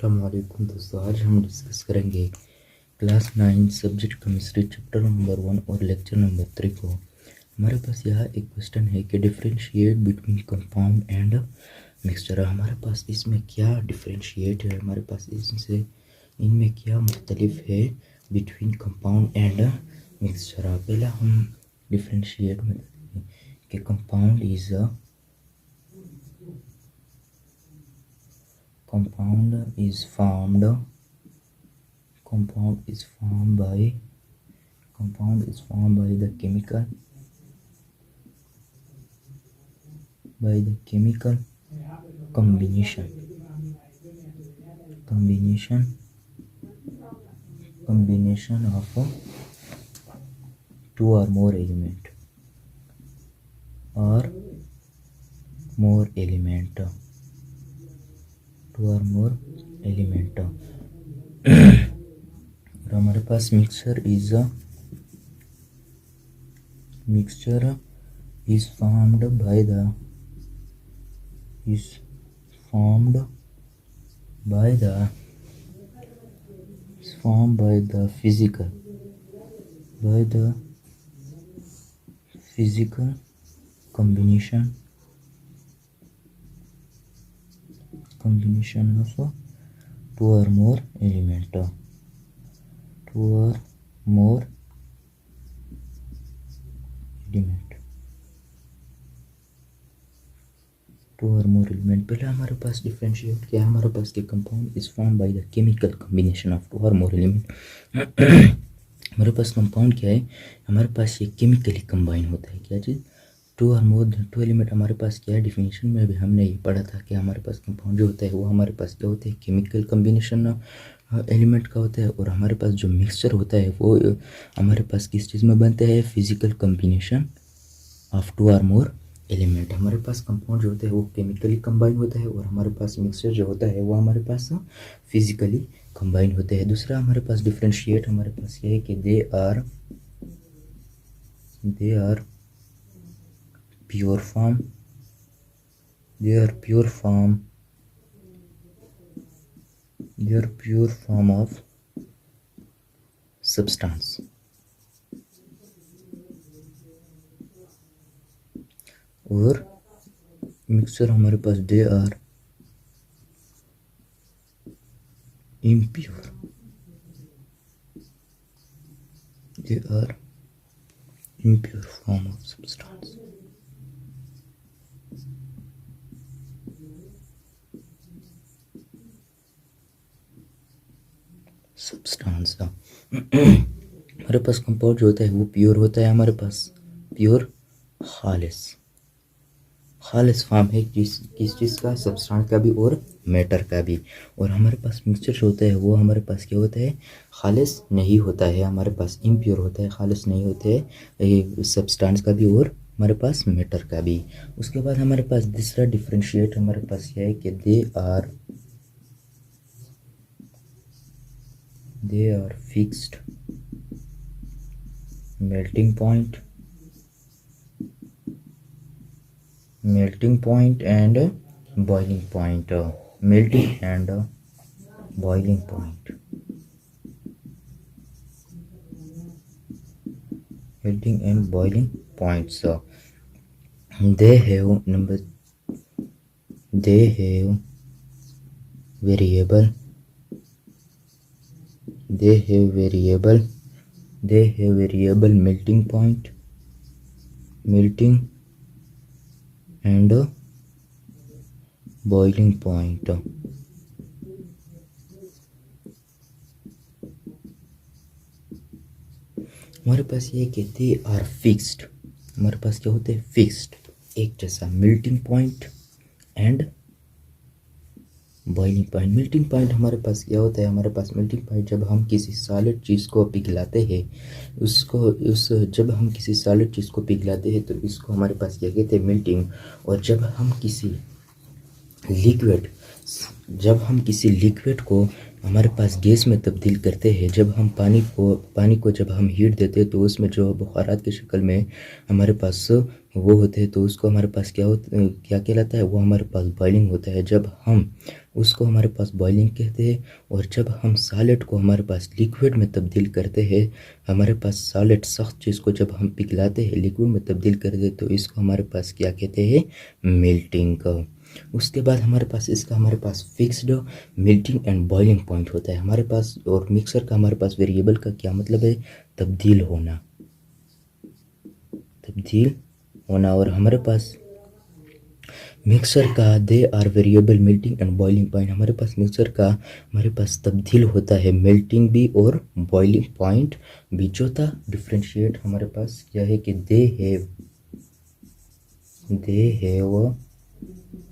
अस्सलाम वालेकुम दोस्तों, आज हम डिस्कस करेंगे class 9 subject chemistry chapter number 1 और लेक्चर नंबर 3 को। हमारे पास यहाँ एक क्वेश्चन है कि differentiate between compound and mixture. हमारे पास इसमें क्या डिफरेंशिएट है, हमारे पास इससे इनमें क्या मुख्तलिफ है बिटवीन कंपाउंड एंड मिक्सचर। पहला हम डिफरेंशिएट में कि compound is formed by the chemical combination of two or more element और हमारे पास mixture is formed by the physical combination of two or more element पहले हमारे पास डिफरेंशिएट क्या है, हमारे पास के compound is form by the chemical combination of two or more element. हमारे पास कंपाउंड क्या है, हमारे पास ये केमिकली कंबाइन होता है। क्या चीज़? To or more to element. हमारे पास क्या है, डिफिनीशन में भी हमने ये पढ़ा था कि हमारे पास कंपाउंड जो होता है वो हमारे पास क्या होता है, केमिकल कॉम्बिनेशन एलिमेंट का होता है। और हमारे पास जो मिक्सचर होता है वो हमारे पास किस चीज़ में बनता है, physical combination of two or more element. हमारे पास कंपाउंड जो होता है वो केमिकली कंबाइन होता है और हमारे पास मिक्सचर जो होता है वो हमारे पास फिजिकली कंबाइन होते हैं। दूसरा हमारे पास डिफरेंशिएट हमारे पास ये है कि they are pure form of substance. और मिक्सचर हमारे पास they are impure form of substance। हमारे पास कंपाउंड जो होता है वो प्योर होता है, हमारे पास प्योर खालिस फॉर्म है किस चीज़ का, सब्सटेंस का भी और मैटर का भी। और हमारे पास मिक्सचर जो होता है वो हमारे पास क्या होता है, खालिस नहीं होता है, हमारे पास इम्प्योर होता है, खालिस नहीं होते है सब्सटेंस का भी और हमारे पास मैटर का भी। उसके बाद हमारे पास दूसरा डिफरेंशिएट हमारे पास क्या है कि they are fixed melting point and boiling point। melting and boiling point so they have variable melting and boiling point। हमारे पास ये कहते हैं आर फिक्स्ड, हमारे पास क्या होते हैं, फिक्स्ड एक जैसा melting point and boiling point. Melting point हमारे पास क्या होता है, हमारे पास मेल्टिंग पॉइंट जब हम किसी सॉलिड चीज़ को पिघलाते हैं जब हम किसी सॉलिड चीज़ को पिघलाते हैं तो इसको हमारे पास क्या कहते हैं, मेल्टिंग। और जब हम किसी लिक्विड को हमारे पास गैस में तब्दील करते हैं, जब हम पानी को जब हम हीट देते हैं तो उसमें जो बुखारात की शक्ल में हमारे पास वो होते हैं तो उसको हमारे पास क्या कहलाता है, वो हमारे पास बॉइलिंग होता है। जब हम उसको हमारे पास बॉइलिंग कहते हैं। और जब हम सॉलिड को हमारे पास लिक्विड में तब्दील करते हैं, हमारे पास सॉलिड सख्त चीज़ को जब हम पिघलाते हैं लिक्विड में तब्दील कर दे तो इसको हमारे पास क्या कहते हैं, मेल्टिंग का। उसके बाद हमारे पास fixed melting and boiling point होता है हमारे पास। और मिक्सर का हमारे पास वेरिएबल का क्या मतलब है, तब्दील होना, तब्दील होना। और हमारे पास मिक्सर का they are variable melting and boiling point. हमारे पास मिक्सर का हमारे पास तब्दील होता है मेल्टिंग भी और बॉइलिंग पॉइंट भी। चौथा डिफरेंशिएट हमारे पास क्या है कि they have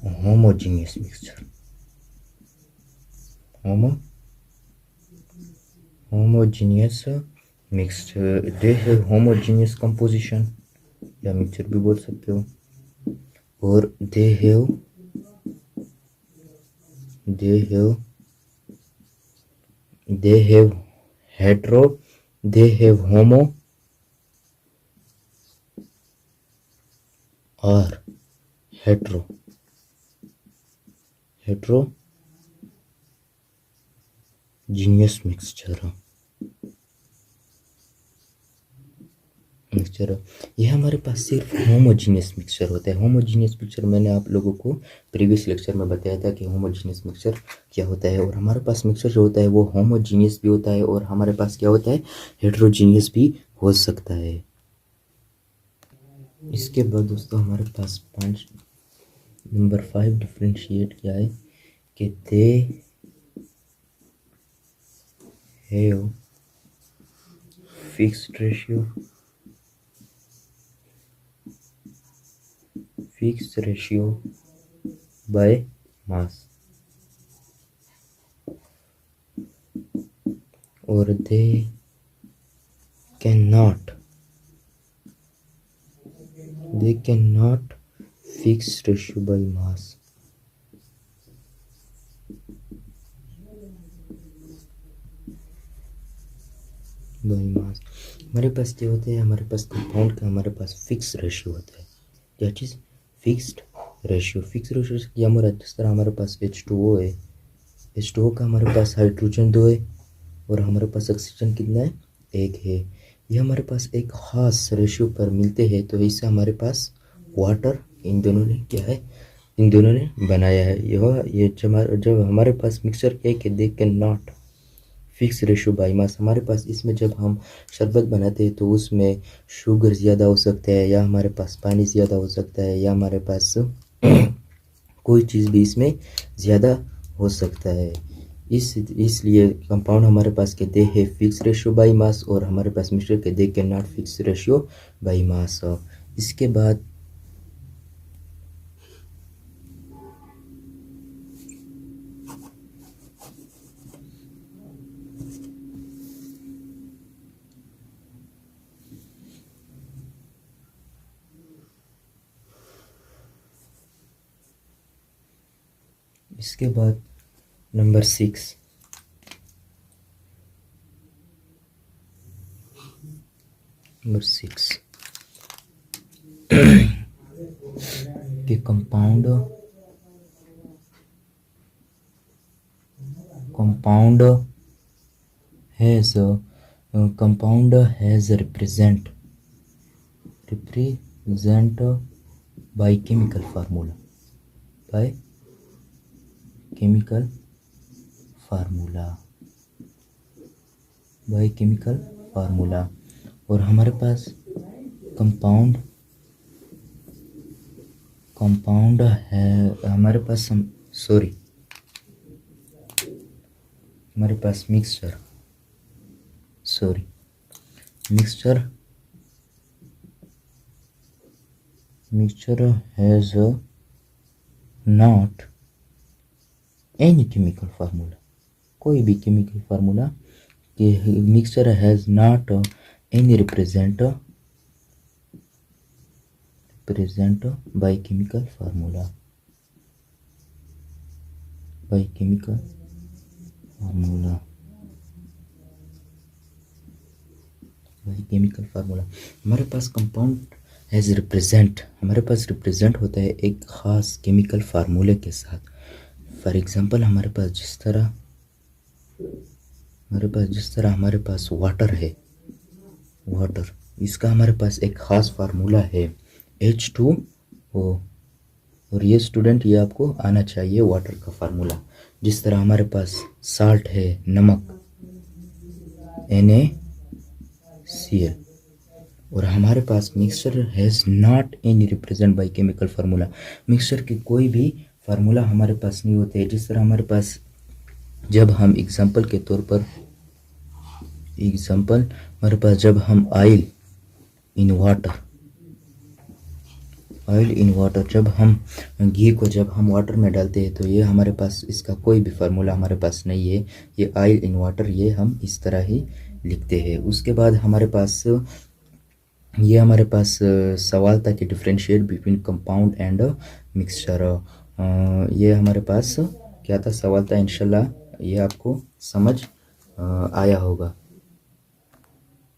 homogeneous mixture, homogeneous mixture, they have homogeneous composition या मिक्सचर भी बोल सकते हो। और they have hetero, they have homo और हेट्रोजीनियस मिक्सचर। यह हमारे पास सिर्फ होमोजीनियस मिक्सचर होता है। होमोजीनियस मिक्सचर मैंने आप लोगों को प्रीवियस लेक्चर में बताया था कि होमोजीनियस मिक्सचर क्या होता है। और हमारे पास मिक्सचर जो होता है वो होमोजीनियस भी होता है और हमारे पास क्या होता है, हेट्रोजीनियस भी हो सकता है। इसके बाद दोस्तों हमारे पास नंबर 5 डिफरेंशिएट क्या है कि they have fixed ratio by mass. और they can not fix ratio by mass. हमारे पास क्या होता है, हमारे पास कंपाउंड का हमारे पास फिक्स रेशियो होता है। That is fixed ratio. Fix ratio से क्या मुराद, जिस तरह हमारे पास H2O है, H2O का हमारे पास हाइड्रोजन 2 है और हमारे पास ऑक्सीजन कितना है, 1 है। ये हमारे पास एक ख़ास रेशियो पर मिलते हैं तो इससे हमारे पास वाटर इन दोनों ने क्या है, इन दोनों ने बनाया है। ये जब हमारे पास मिक्सचर क्या है कि दे can not fix ratio by mass. हमारे पास इसमें जब हम शरबत बनाते हैं तो उसमें शुगर ज़्यादा हो सकता है या हमारे पास पानी ज़्यादा हो सकता है या हमारे पास कोई चीज़ भी इसमें ज़्यादा हो सकता है। इसलिए कंपाउंड हमारे पास के दे है फिक्स रेशियो बाई मास और हमारे पास मिक्सचर के दे can not fix ratio by mass. इसके बाद नंबर 6 कि compound has represent by chemical formula, और हमारे पास कंपाउंड है, हमारे पास mixture has not any chemical formula, कोई भी केमिकल फार्मूला कि mixture has not any represent by chemical formula, हमारे पास कंपाउंड हैज रिप्रेजेंट, हमारे पास रिप्रेजेंट होता है एक ख़ास केमिकल फार्मूले के साथ। फॉर एग्जांपल हमारे पास जिस तरह हमारे पास वाटर है, वाटर, इसका हमारे पास एक ख़ास फार्मूला है H2O। और ये स्टूडेंट ये आपको आना चाहिए वाटर का फार्मूला। जिस तरह हमारे पास साल्ट है, नमक, NaCl, और हमारे पास mixture has not any represent by chemical formula. Mixture की कोई भी फार्मूला हमारे पास नहीं होते। जिस तरह हमारे पास जब हम एग्जांपल के तौर पर हमारे पास जब हम ऑयल इन वाटर जब हम घी को जब हम वाटर में डालते हैं तो ये हमारे पास इसका कोई भी फार्मूला हमारे पास नहीं है। ये ऑयल इन वाटर ये हम इस तरह ही लिखते हैं। उसके बाद हमारे पास सवाल था कि differentiate between compound and mixture. ये हमारे पास क्या था, सवाल था। इंशाल्लाह ये आपको समझ आया होगा।